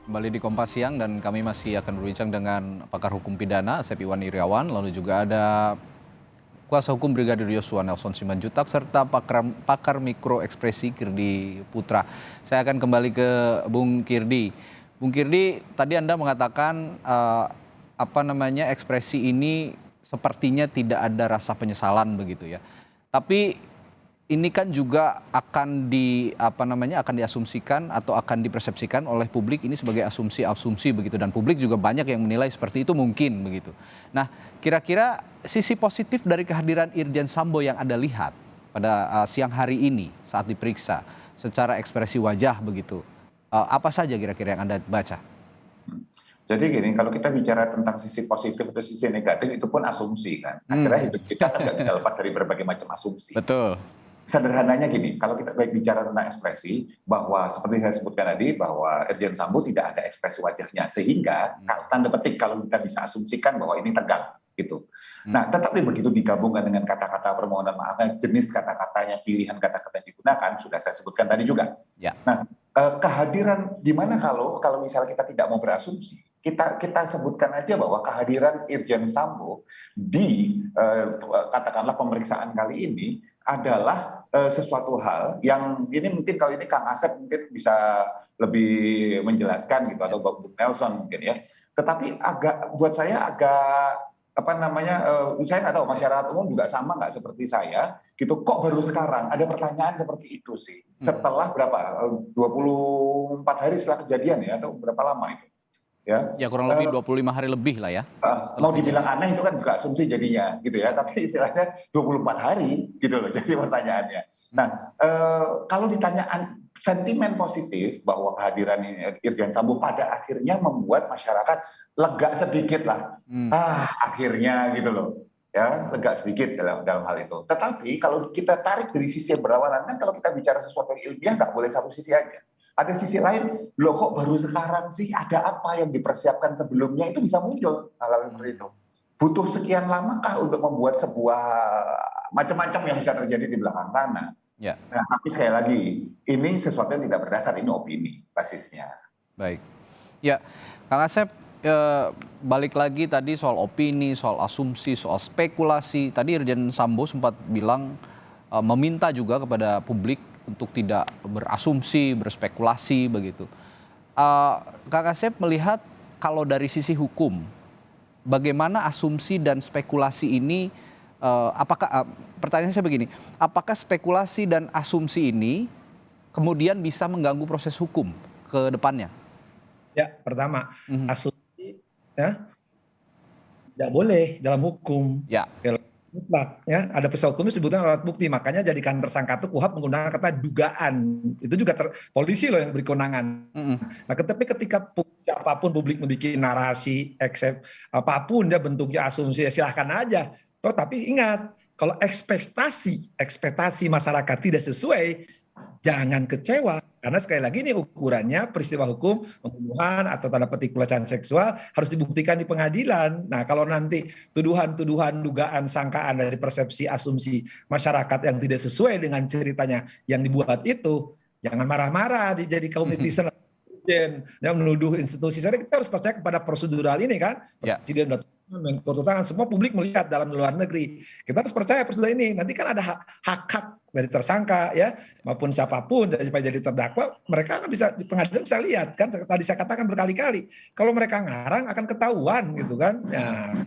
Kembali di Kompas Siang dan kami masih akan berbincang dengan pakar hukum pidana Asep Iwan Iriawan, lalu juga ada kuasa hukum Brigadir Yosua Nelson Simanjuntak serta pakar mikro ekspresi Kirdi Putra. Saya akan kembali ke Bung Kirdi. Bung Kirdi, tadi Anda mengatakan ekspresi ini sepertinya tidak ada rasa penyesalan begitu ya. Tapi ini kan juga akan diasumsikan atau akan dipersepsikan oleh publik ini sebagai asumsi-asumsi begitu, dan publik juga banyak yang menilai seperti itu mungkin begitu. Nah, kira-kira sisi positif dari kehadiran Irjen Sambo yang Anda lihat pada siang hari ini saat diperiksa secara ekspresi wajah begitu, apa saja kira-kira yang Anda baca? Jadi gini, kalau kita bicara tentang sisi positif atau sisi negatif itu pun asumsi kan. Akhirnya Hmm, hidup kita kan nggak bisa lepas dari berbagai macam asumsi. betul. Sederhananya gini, kalau kita baik bicara tentang ekspresi, bahwa seperti saya sebutkan tadi, bahwa Irjen Sambo tidak ada ekspresi wajahnya, sehingga kalau tanda petik kalau kita bisa asumsikan bahwa ini tegang gitu. Nah, tetapi begitu digabungkan dengan kata-kata permohonan maafnya, jenis kata-katanya, pilihan kata-kata yang digunakan, sudah saya sebutkan tadi juga. Ya. Nah, kehadiran gimana kalau misalnya kita tidak mau berasumsi, kita sebutkan aja bahwa kehadiran Irjen Sambo di katakanlah pemeriksaan kali ini adalah sesuatu hal yang ini mungkin kalau ini Kang Asep mungkin bisa lebih menjelaskan gitu, atau Bung Nelson mungkin ya. Tetapi buat saya agak saya nggak tahu masyarakat umum juga sama nggak seperti saya gitu, kok baru sekarang ada pertanyaan seperti itu sih, setelah berapa 24 hari setelah kejadian ya, atau berapa lama itu ya. Ya, kurang lebih 25 hari lebih lah ya setelah Mau dibilang kejadian. aneh itu kan juga asumsi jadinya gitu ya, tapi istilahnya 24 hari gitu loh jadi pertanyaannya. Nah, kalau ditanya sentimen positif bahwa kehadiran Irjen Sambo pada akhirnya membuat masyarakat lega sedikit lah. Akhirnya gitu loh. Ya, lega sedikit dalam hal itu. Tetapi kalau kita tarik dari sisi berlawanan, kan kalau kita bicara sesuatu yang ilmiah nggak boleh satu sisi aja. Ada sisi lain, loh kok baru sekarang sih, ada apa yang dipersiapkan sebelumnya, itu bisa muncul hal-hal seperti itu. Butuh sekian lamakah untuk membuat sebuah macam-macam yang bisa terjadi di belakang sana. Ya, Nah, tapi sekali lagi, ini sesuatu yang tidak berdasar, ini opini basisnya. baik. Ya, Kang Asep, balik lagi tadi soal opini, soal asumsi, soal spekulasi. Tadi Irjen Sambo sempat bilang meminta juga kepada publik untuk tidak berasumsi, berspekulasi begitu. Kang Asep melihat kalau dari sisi hukum, bagaimana asumsi dan spekulasi ini, pertanyaan saya begini, apakah spekulasi dan asumsi ini kemudian bisa mengganggu proses hukum ke depannya? Ya, pertama, Mhm. asumsi ya tidak boleh dalam hukum. Ya. Sekali lagi, mutlak ya. Ada pasal hukum disebutkan alat bukti, makanya jadikan tersangka itu KUHP menggunakan kata dugaan. Itu juga polisi loh yang beri kewenangan. Mhm. Nah, tapi ketika siapapun publik membuat narasi, apapun dia bentuknya asumsi, ya silahkan aja. Tapi ingat, kalau ekspektasi masyarakat tidak sesuai, jangan kecewa. Karena sekali lagi ini ukurannya peristiwa hukum pembunuhan atau tanda petik pelecehan seksual harus dibuktikan di pengadilan. Nah, kalau nanti tuduhan-tuduhan, dugaan, sangkaan dari persepsi, asumsi masyarakat yang tidak sesuai dengan ceritanya yang dibuat itu, jangan marah-marah jadi kaum netizen yang menuduh institusi. Saya kita harus percaya kepada prosedural ini kan. Ya. Presiden Menko Tangan, semua publik melihat dalam luar negeri. Kita harus percaya prosedur ini. Nanti kan ada hak-hak dari tersangka ya, maupun siapapun dari jadi terdakwa, mereka kan bisa di pengadilan bisa lihat kan. Tadi saya katakan berkali-kali, kalau mereka ngarang akan ketahuan gitu kan. Nah,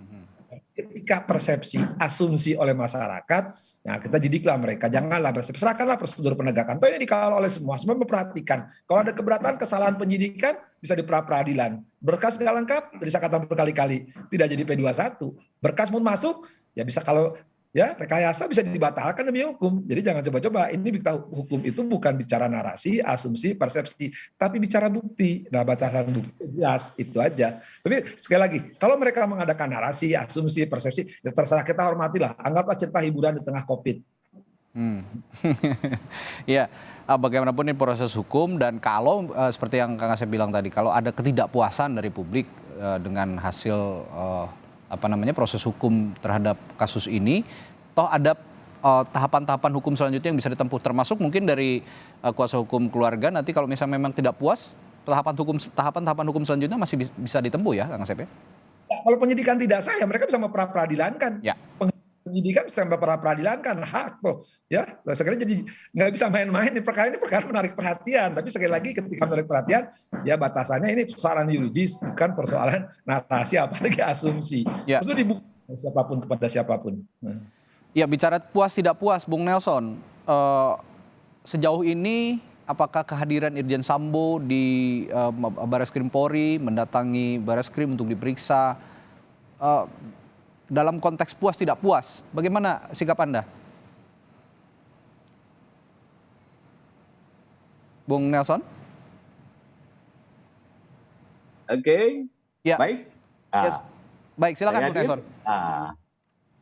ketika persepsi, asumsi oleh masyarakat, nah kita didiklah mereka, janganlah bersepsi, serahkanlah prosedur penegakan. Toh ini dikawal oleh semua memperhatikan. Kalau ada keberatan, kesalahan penyidikan bisa di pra-peradilan. Berkas nggak lengkap, tadi saya katakan berkali-kali, tidak jadi P21. Berkas pun masuk, ya bisa kalau ya rekayasa bisa dibatalkan demi hukum. Jadi jangan coba-coba. Ini hukum itu bukan bicara narasi, asumsi, persepsi, tapi bicara bukti. Nah, batasan bukti jelas itu aja. Tapi sekali lagi, kalau mereka mengadakan narasi, asumsi, persepsi, ya terserah, kita hormatilah. Anggaplah cerita hiburan di tengah COVID. Ya, bagaimanapun ini proses hukum, dan kalau seperti yang Kang Asep bilang tadi, kalau ada ketidakpuasan dari publik dengan hasil proses hukum terhadap kasus ini, toh ada tahapan-tahapan hukum selanjutnya yang bisa ditempuh, termasuk mungkin dari kuasa hukum keluarga nanti kalau misalnya memang tidak puas tahapan hukum selanjutnya masih bisa ditempuh ya, Kang Asep ya? Ya, kalau penyidikan tidak sah ya mereka bisa memperadilankan. Ya. Penyidikan bisa memperadilankan hak kok. Ya, sekarang jadi nggak bisa main-main di perkara ini, perkara menarik perhatian. Tapi sekali lagi ketika menarik perhatian, ya batasannya ini persoalan yuridis, bukan persoalan narasi apalagi asumsi. Ya. Itu dibuka siapapun kepada siapapun. Ya, bicara puas tidak puas, Bung Nelson, sejauh ini apakah kehadiran Irjen Sambo di Barreskrim Polri, mendatangi Barreskrim untuk diperiksa, dalam konteks puas tidak puas, bagaimana sikap Anda? Bung Nelson? Oke, Ya. baik. Yes. Baik, silakan Saya Bung Nelson.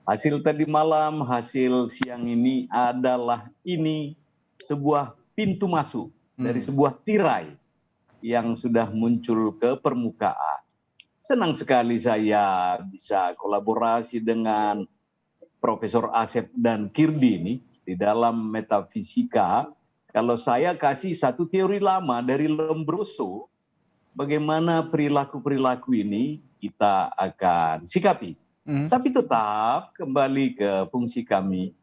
Hasil tadi malam, hasil siang ini adalah sebuah pintu masuk dari sebuah tirai yang sudah muncul ke permukaan. Senang sekali saya bisa kolaborasi dengan Profesor Asep dan Kirdi ini di dalam metafisika. Kalau saya kasih satu teori lama dari Lombroso, bagaimana perilaku-perilaku ini kita akan sikapi. Tapi tetap kembali ke fungsi kami,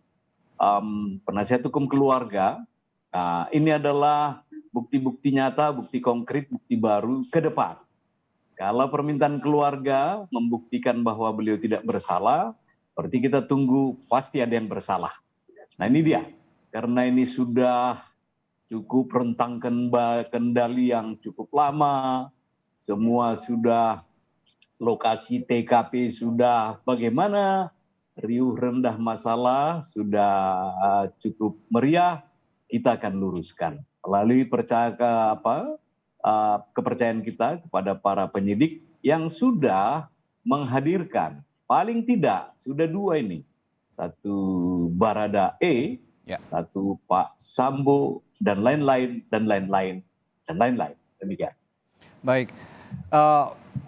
penasihat hukum keluarga. Ini adalah bukti-bukti nyata, bukti konkret, bukti baru ke depan. Kalau permintaan keluarga membuktikan bahwa beliau tidak bersalah, berarti kita tunggu pasti ada yang bersalah. Nah ini dia, karena ini sudah cukup rentang kendali yang cukup lama, semua sudah lokasi TKP sudah bagaimana, riuh rendah masalah sudah cukup meriah, kita akan luruskan melalui kepercayaan kita kepada para penyidik yang sudah menghadirkan paling tidak sudah 2 ini, satu Barada E, satu Pak Sambo dan lain-lain. Demikian. Baik,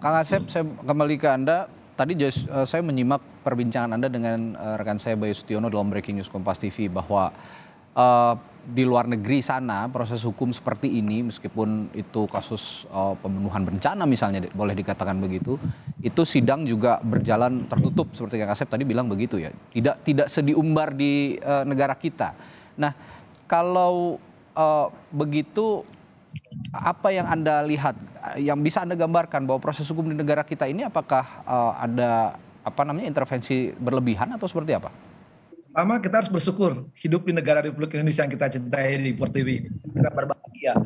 Kang Asep, saya kembali ke Anda. Tadi saya menyimak perbincangan Anda dengan rekan saya Bayu Sutiono dalam Breaking News Kompas TV bahwa di luar negeri sana proses hukum seperti ini, meskipun itu kasus pembunuhan berencana misalnya boleh dikatakan begitu, itu sidang juga berjalan tertutup seperti Kang Asep tadi bilang begitu ya, tidak sediumbar di negara kita. Nah, kalau begitu, apa yang Anda lihat, yang bisa Anda gambarkan bahwa proses hukum di negara kita ini apakah ada intervensi berlebihan atau seperti apa? Pertama, kita harus bersyukur hidup di negara Republik Indonesia yang kita cintai di Pertiwi. Kita berbahagia,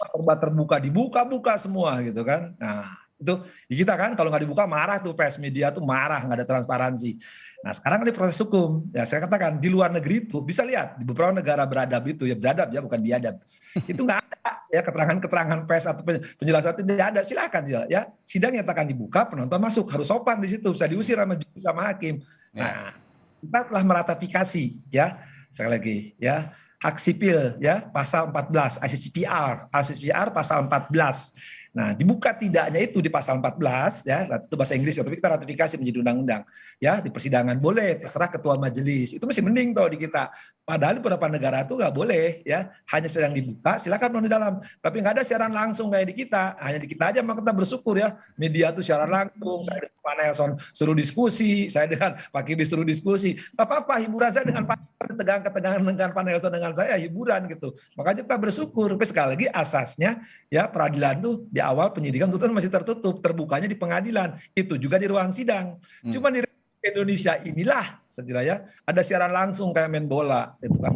serba terbuka, dibuka semua gitu kan. Nah itu kita kan kalau nggak dibuka marah tuh, pers media tuh marah, nggak ada transparansi. Nah sekarang di proses hukum, ya saya katakan di luar negeri itu bisa lihat di beberapa negara beradab itu, ya beradab ya bukan biadab, itu nggak ada ya keterangan pers atau penjelasan, tidak ada. Silakan ya sidang yang akan dibuka, penonton masuk, harus sopan di situ, bisa diusir sama hakim. Nah kita telah meratifikasi ya, sekali lagi ya, hak sipil ya pasal 14 ICCPR pasal 14. Nah, dibuka tidaknya itu di pasal 14 ya, itu bahasa Inggris ya, tapi kita ratifikasi menjadi undang-undang. Ya, di persidangan boleh, terserah ketua majelis. Itu masih mending tuh di kita. Padahal di beberapa negara itu nggak boleh ya, hanya sedang dibuka, silakan di dalam. Tapi nggak ada siaran langsung kayak di kita. Hanya di kita aja, maka kita bersyukur ya. Media tuh siaran langsung, saya dengan Pak Nelson suruh diskusi, saya dengan Pak Kirdi suruh diskusi. Nggak apa-apa, hiburan saya dengan Pak ketegangan dengan Pak Nelson dengan saya hiburan gitu. Makanya kita bersyukur. Tapi sekali lagi asasnya ya peradilan tuh di awal penyidikan tuntutan masih tertutup, terbukanya di pengadilan, itu juga di ruang sidang. Cuma di Indonesia inilah sekiranya ada siaran langsung kayak main bola itu kan.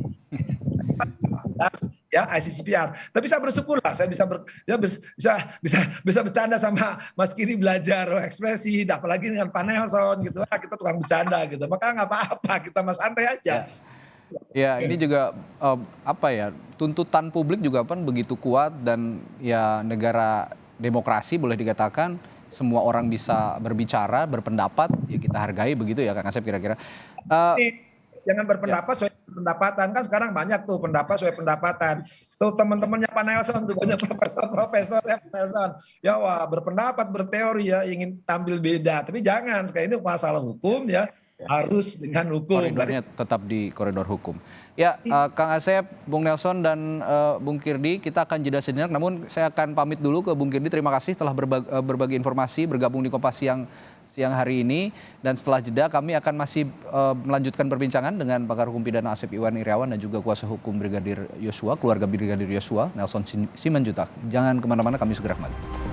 Ya ICCPR. Tapi saya bersyukur lah, saya bisa bercanda sama Mas Kiri, belajar ekspresi, apalagi dengan Pak Nelson gitu. Kita tukang bercanda gitu. Maka nggak apa-apa, kita mas santai aja. Ya, ini juga tuntutan publik juga kan begitu kuat, dan ya negara demokrasi boleh dikatakan semua orang bisa berbicara, berpendapat, ya kita hargai begitu ya Kang Asep kira-kira. Jangan berpendapat sesuai pendapatan, kan sekarang banyak tuh pendapat sesuai pendapatan. Tuh teman-temannya Pak Nelson tuh banyak profesor ya Pak Nelson. Ya wah berpendapat, berteori ya, ingin tampil beda. Tapi jangan, sekali ini masalah hukum ya. harus dengan hukum. Koridornya tetap di koridor hukum. Ya, Kang Asep, Bung Nelson, dan Bung Kirdi, kita akan jeda sejenak. Namun saya akan pamit dulu ke Bung Kirdi. Terima kasih telah berbagi informasi, bergabung di Kompas siang hari ini. Dan setelah jeda kami akan masih melanjutkan perbincangan dengan pakar hukum pidana Asep Iwan Iriawan dan juga kuasa hukum Brigadir Yosua, keluarga Brigadir Yosua, Nelson Simanjuntak. Jangan kemana-mana, kami segera kembali.